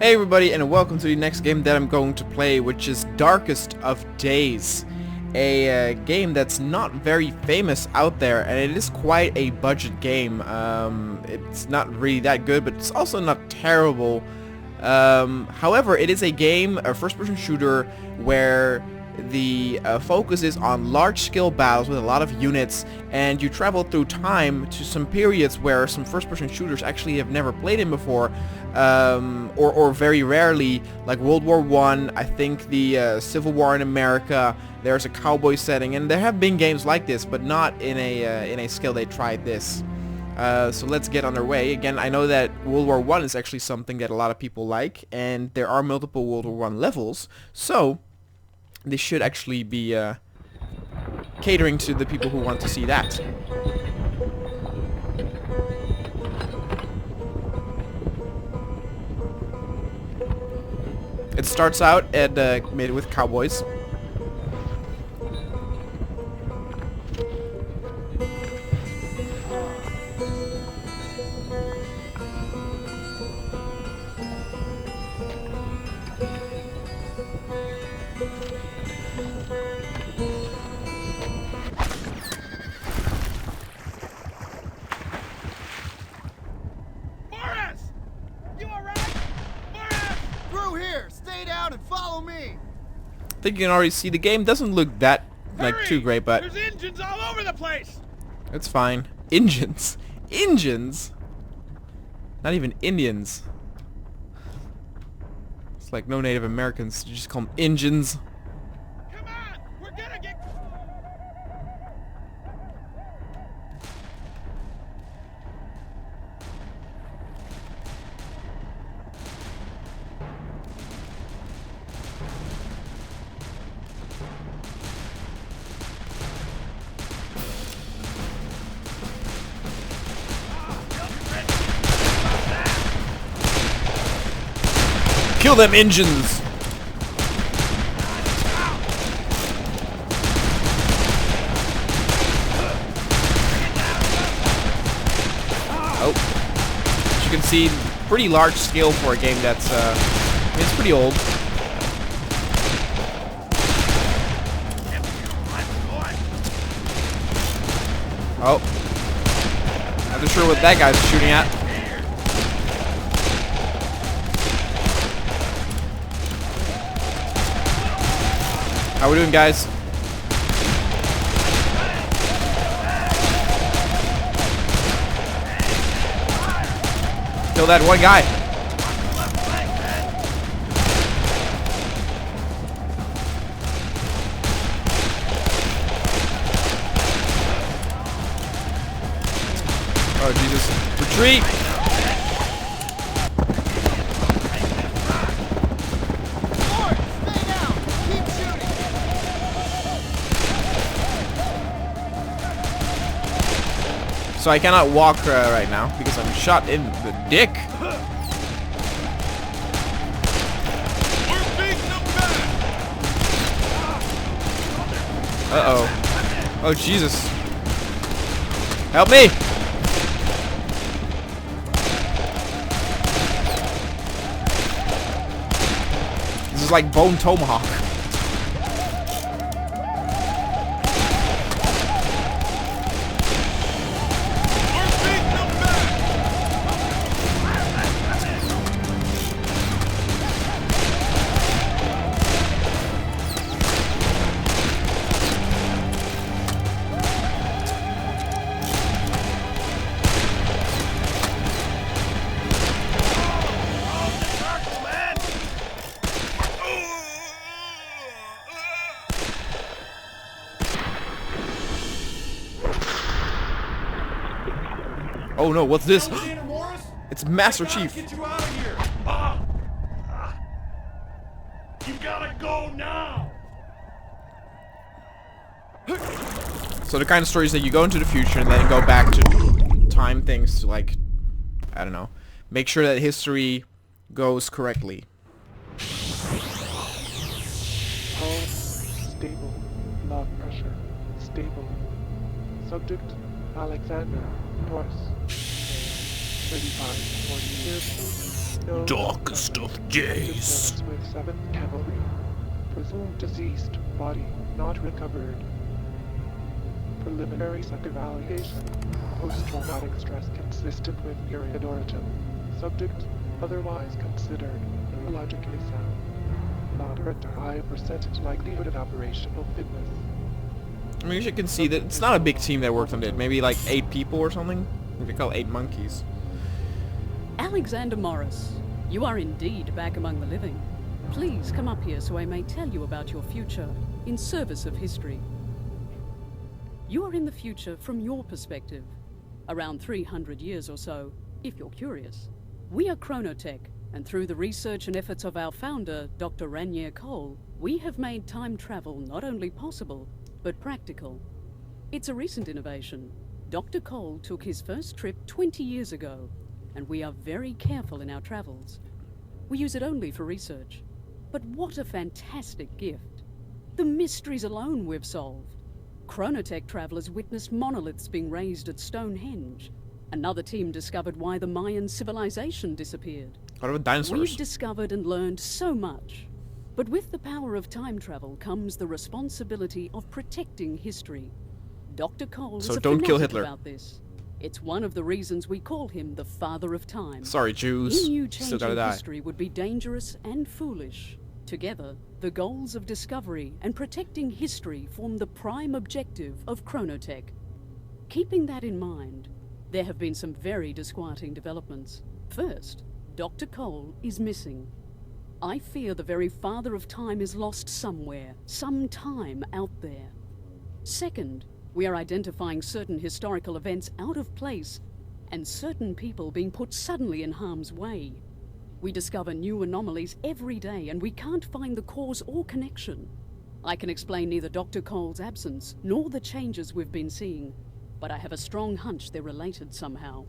Hey everybody, and welcome to the next game that I'm going to play, which is Darkest of Days. A game that's not very famous out there, and it is quite a budget game. It's not really that good, but it's also not terrible. However, it is a game, a first-person shooter, where the focus is on large-scale battles with a lot of units, and you travel through time to some periods where some first-person shooters actually have never played in before, or very rarely, like World War I think the Civil War in America. There's a cowboy setting, and there have been games like this, but not in a scale they tried this. So let's get underway. Again, I know that World War I is actually something that a lot of people like, and there are multiple World War I levels, so this should actually be catering to the people who want to see that. It starts out at made with cowboys. And follow me. I think you can already see the game doesn't look that too great, but there's engines all over the place. It's fine. Engines, engines. Not even Indians. It's like no Native Americans. You just call them engines. Come on, we're gonna get. Kill them engines! Oh. As you can see, pretty large scale for a game that's, it's pretty old. Oh. Not too sure what that guy's shooting at. How we doing, guys? Kill that one guy. Oh, Jesus. Retreat! So I cannot walk right now because I'm shot in the dick. Uh-oh. Oh, Jesus. Help me! This is like Bone Tomahawk. Oh no, what's this? Dexter Morris? It's Master Chief. Get you out of here. You gotta go now. So the kind of stories that you go into the future and then go back to time things to, like, I don't know, make sure that history goes correctly. Pulse stable, blood pressure stable. Subject Alexander Morris. 35 to 40 years old. No Darkest of days. Disappearance with 7th Cavalry. Presumed deceased, body not recovered. Preliminary psych evaluation. Post-traumatic stress consistent with period origin. Subject otherwise considered neurologically sound. Moderate to high percentage likelihood of operational fitness. I mean, as you can see, that it's not a big team that worked on it. Maybe like 8 people or something. We could call 8 monkeys. Alexander Morris, you are indeed back among the living. Please come up here so I may tell you about your future in service of history. You are in the future from your perspective, around 300 years or so, if you're curious. We are Chronotech, and through the research and efforts of our founder, Dr. Ranier Cole, we have made time travel not only possible, but practical. It's a recent innovation. Dr. Cole took his first trip 20 years ago, and we are very careful in our travels. We use it only for research. But what a fantastic gift. The mysteries alone we've solved. Chronotech travelers witnessed monoliths being raised at Stonehenge. Another team discovered why the Mayan civilization disappeared. What about dinosaurs? We've discovered and learned so much. But with the power of time travel comes the responsibility of protecting history. Dr. Cole is a don't kill fanatic Hitler. about this. It's one of the reasons we call him the Father of Time. Sorry, Jews. He knew Still gotta changing die. history would be dangerous and foolish. Together, the goals of discovery and protecting history form the prime objective of Chronotech. Keeping that in mind, there have been some very disquieting developments. First, Dr. Cole is missing. I fear the very Father of Time is lost somewhere, sometime out there. Second, we are identifying certain historical events out of place and certain people being put suddenly in harm's way. We discover new anomalies every day and we can't find the cause or connection. I can explain neither Dr. Cole's absence nor the changes we've been seeing, but I have a strong hunch they're related somehow.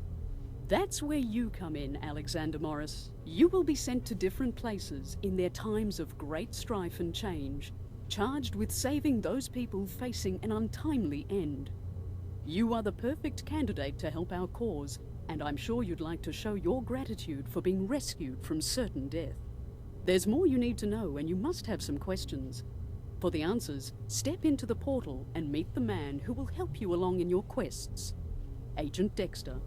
That's where you come in, Alexander Morris. You will be sent to different places in their times of great strife and change, charged with saving those people facing an untimely end. You are the perfect candidate to help our cause, and I'm sure you'd like to show your gratitude for being rescued from certain death. There's more you need to know, and you must have some questions. For the answers, step into the portal and meet the man who will help you along in your quests. Agent Dexter.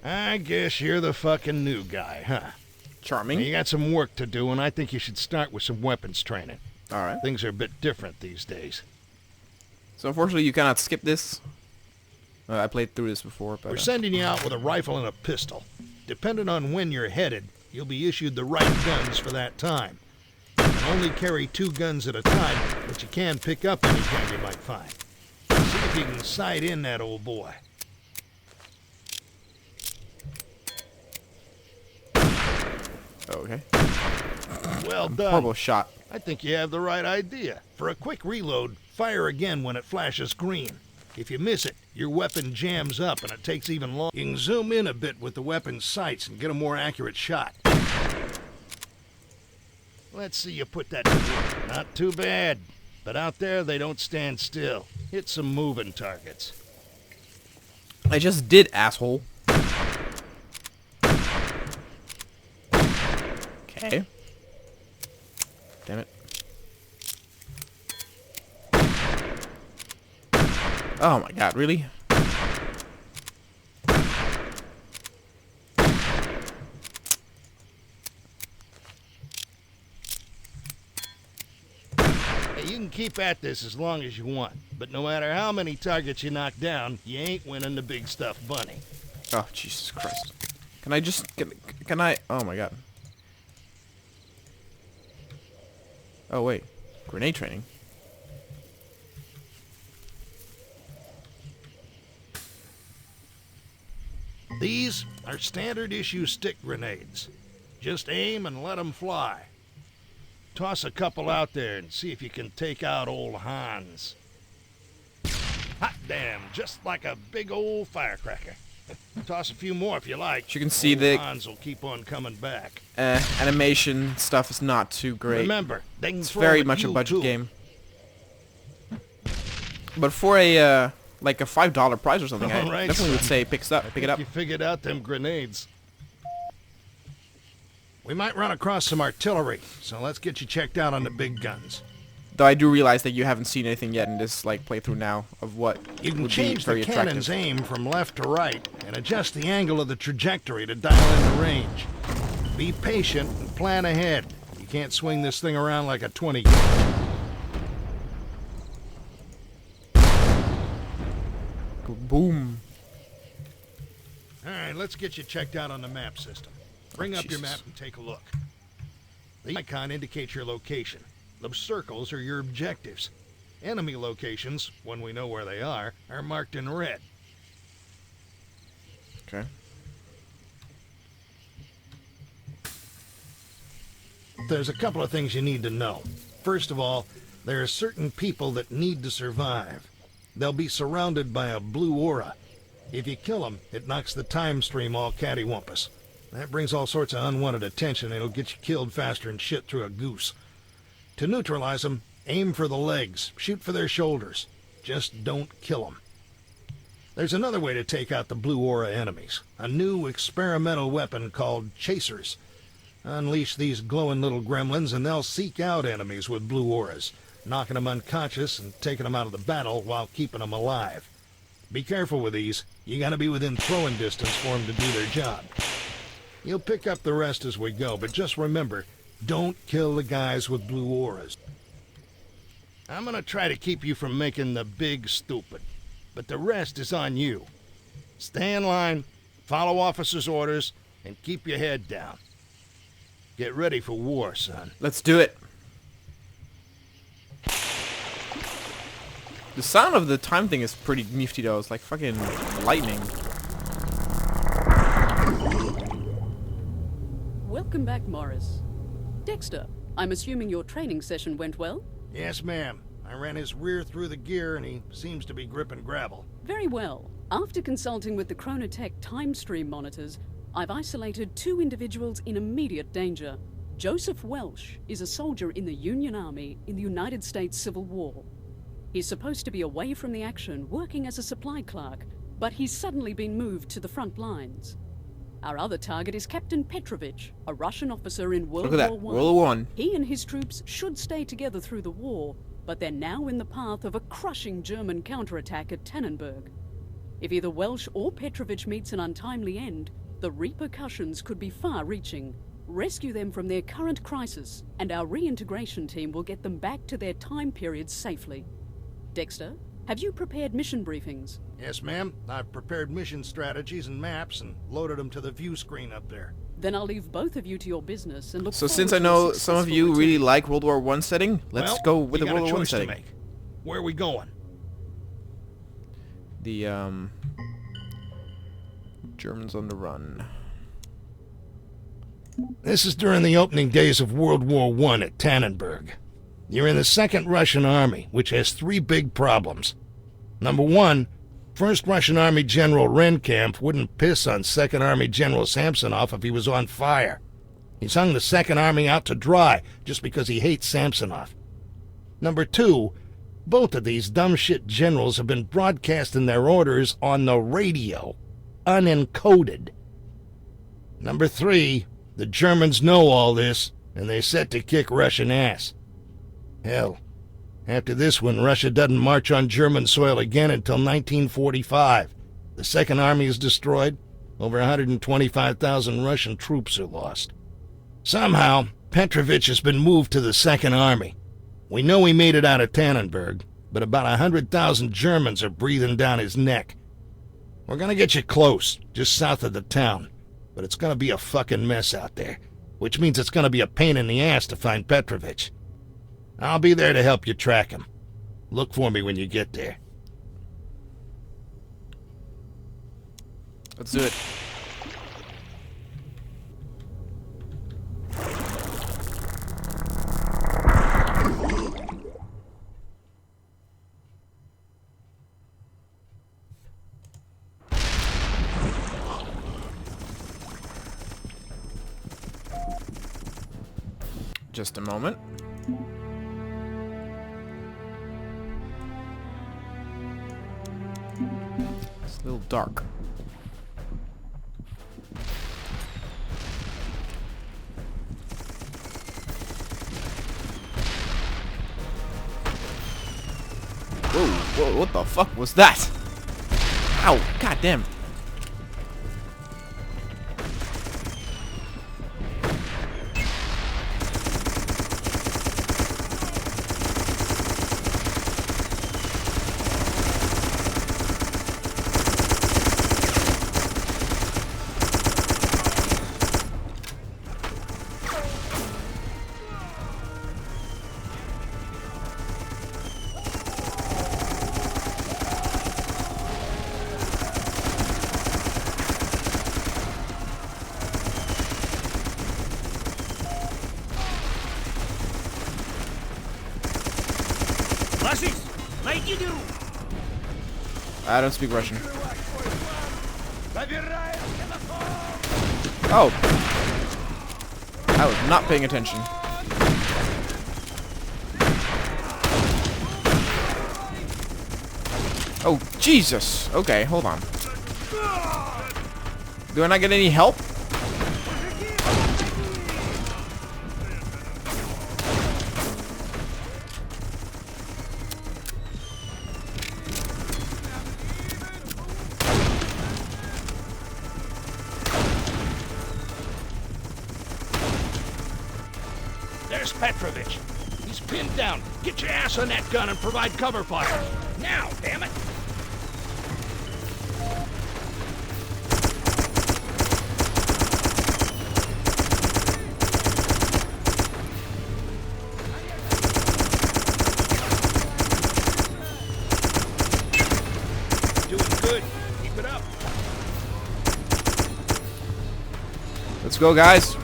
I guess you're the fucking new guy, huh? Charming. You got some work to do, and I think you should start with some weapons training. Alright. Things are a bit different these days. So unfortunately you cannot skip this. I played through this before, but... We're sending you out with a rifle and a pistol. Depending on when you're headed, you'll be issued the right guns for that time. You can only carry 2 guns at a time, but you can pick up any gun you might find. See if you can sight in that old boy. Okay. Well done. Horrible shot. I think you have the right idea. For a quick reload, fire again when it flashes green. If you miss it, your weapon jams up and it takes even longer. You can zoom in a bit with the weapon's sights and get a more accurate shot. Let's see you put that to work. Not too bad. But out there, they don't stand still. Hit some moving targets. I just did, asshole. Okay. Damn it. Oh my god, really? Hey, you can keep at this as long as you want, but no matter how many targets you knock down, you ain't winning the big stuffed bunny. Oh, Jesus Christ. Can I just... Can I... Oh my god. Oh, wait. Grenade training. These are standard issue stick grenades. Just aim and let them fly. Toss a couple out there and see if you can take out old Hans. Hot damn, just like a big old firecracker. Toss a few more if you like. As you can see, the Bonds will keep on coming back. animation stuff is not too great. Remember, they can It's throw very at much a you, budget too. game. But for a like a $5 prize or something, I All right, definitely would son. say pick it up. You figured out them grenades. We might run across some artillery, so let's get you checked out on the big guns. Though I do realize that you haven't seen anything yet in this like playthrough now of what You can would be change very the cannon's attractive. aim from left to right and adjust the angle of the trajectory to dial in the range. Be patient and plan ahead. You can't swing this thing around like a 20 gauge. Boom. All right, let's get you checked out on the map system. Bring up your Jesus. map and take a look. The icon indicates your location. The circles are your objectives. Enemy locations, when we know where they are marked in red. Okay. There's a couple of things you need to know. First of all, there are certain people that need to survive. They'll be surrounded by a blue aura. If you kill them, it knocks the time stream all cattywampus. That brings all sorts of unwanted attention and it'll get you killed faster than shit through a goose. To neutralize them, aim for the legs, shoot for their shoulders. Just don't kill them. There's another way to take out the blue aura enemies. A new experimental weapon called chasers. Unleash these glowing little gremlins and they'll seek out enemies with blue auras, knocking them unconscious and taking them out of the battle while keeping them alive. Be careful with these. You gotta be within throwing distance for them to do their job. You'll pick up the rest as we go, but just remember, don't kill the guys with blue auras. I'm gonna try to keep you from making the big stupid, but the rest is on you. Stay in line, follow officers' orders, and keep your head down. Get ready for war, son. Let's do it. The sound of the time thing is pretty nifty though. It's like fucking lightning. Welcome back, Morris. Dexter, I'm assuming your training session went well? Yes, ma'am. I ran his rear through the gear and he seems to be gripping gravel. Very well. After consulting with the Chronotech time stream monitors, I've isolated 2 individuals in immediate danger. Joseph Welsh is a soldier in the Union Army in the United States Civil War. He's supposed to be away from the action, working as a supply clerk, but he's suddenly been moved to the front lines. Our other target is Captain Petrovich, a Russian officer in World Look at that. War I. World War I. He and his troops should stay together through the war, but they're now in the path of a crushing German counterattack at Tannenberg. If either Welsh or Petrovich meets an untimely end, the repercussions could be far-reaching. Rescue them from their current crisis, and our reintegration team will get them back to their time periods safely. Dexter, have you prepared mission briefings? Yes, ma'am. I've prepared mission strategies and maps and loaded them to the view screen up there. Then I'll leave both of you to your business and look So forward since I to a know some of successful you really return. like World War I setting, let's Well, go with you the got World a War I choice to setting. make. Where are we going? The Germans on the run. This is during the opening days of World War I at Tannenberg. You're in the 2nd Russian Army, which has 3 big problems. Number 1, 1st Russian Army General Renkamp wouldn't piss on 2nd Army General Samsonov if he was on fire. He's hung the 2nd Army out to dry just because he hates Samsonov. Number 2, both of these dumb shit generals have been broadcasting their orders on the radio, unencoded. Number 3, the Germans know all this, and they're set to kick Russian ass. Hell, after this one, Russia doesn't march on German soil again until 1945. The 2nd Army is destroyed. Over 125,000 Russian troops are lost. Somehow, Petrovich has been moved to the 2nd Army. We know he made it out of Tannenberg, but about 100,000 Germans are breathing down his neck. We're gonna get you close, just south of the town, but it's gonna be a fucking mess out there, which means it's gonna be a pain in the ass to find Petrovich. I'll be there to help you track him. Look for me when you get there. Let's do it. Just a moment. It's a little dark. Whoa, whoa, what the fuck was that? Ow, goddamn. I don't speak Russian. Oh. I was not paying attention. Oh, Jesus. Okay, hold on. Do I not get any help? There's Petrovich. He's pinned down. Get your ass on that gun and provide cover fire. Now, damn it! Doing good. Keep it up. Let's go, guys.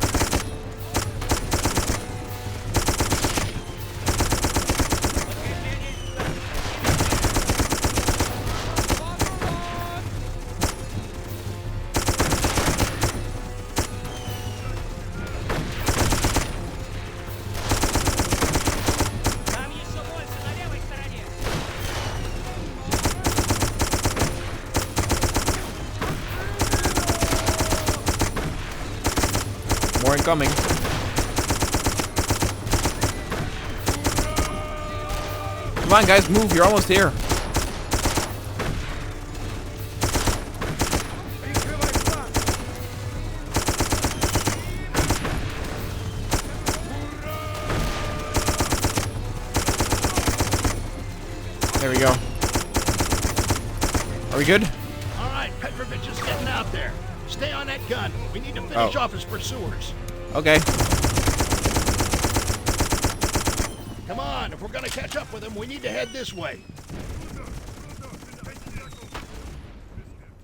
More incoming. Come on, guys, move. You're almost here. There we go. Are we good? All right, Petrovich is getting out there. Stay on that gun. We need to finish off his pursuers. Okay. Come on, if we're gonna catch up with him, we need to head this way.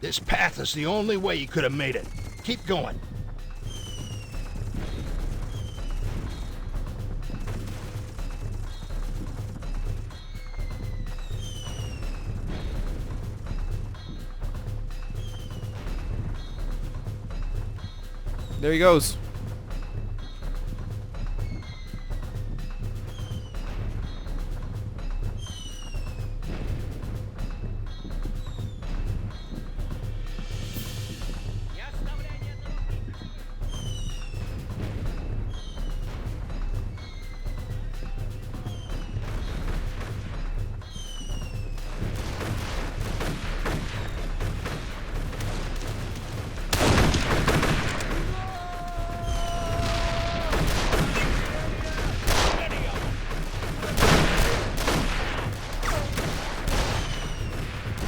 This path is the only way he could have made it. Keep going. There he goes.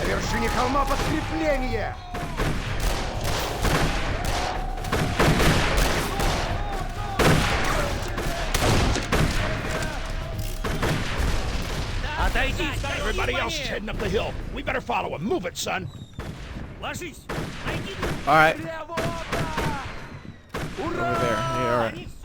вершине холма подкрепление! Everybody else is heading up the hill. We better follow him. Move it, son. Alright. Over there. Yeah, alright.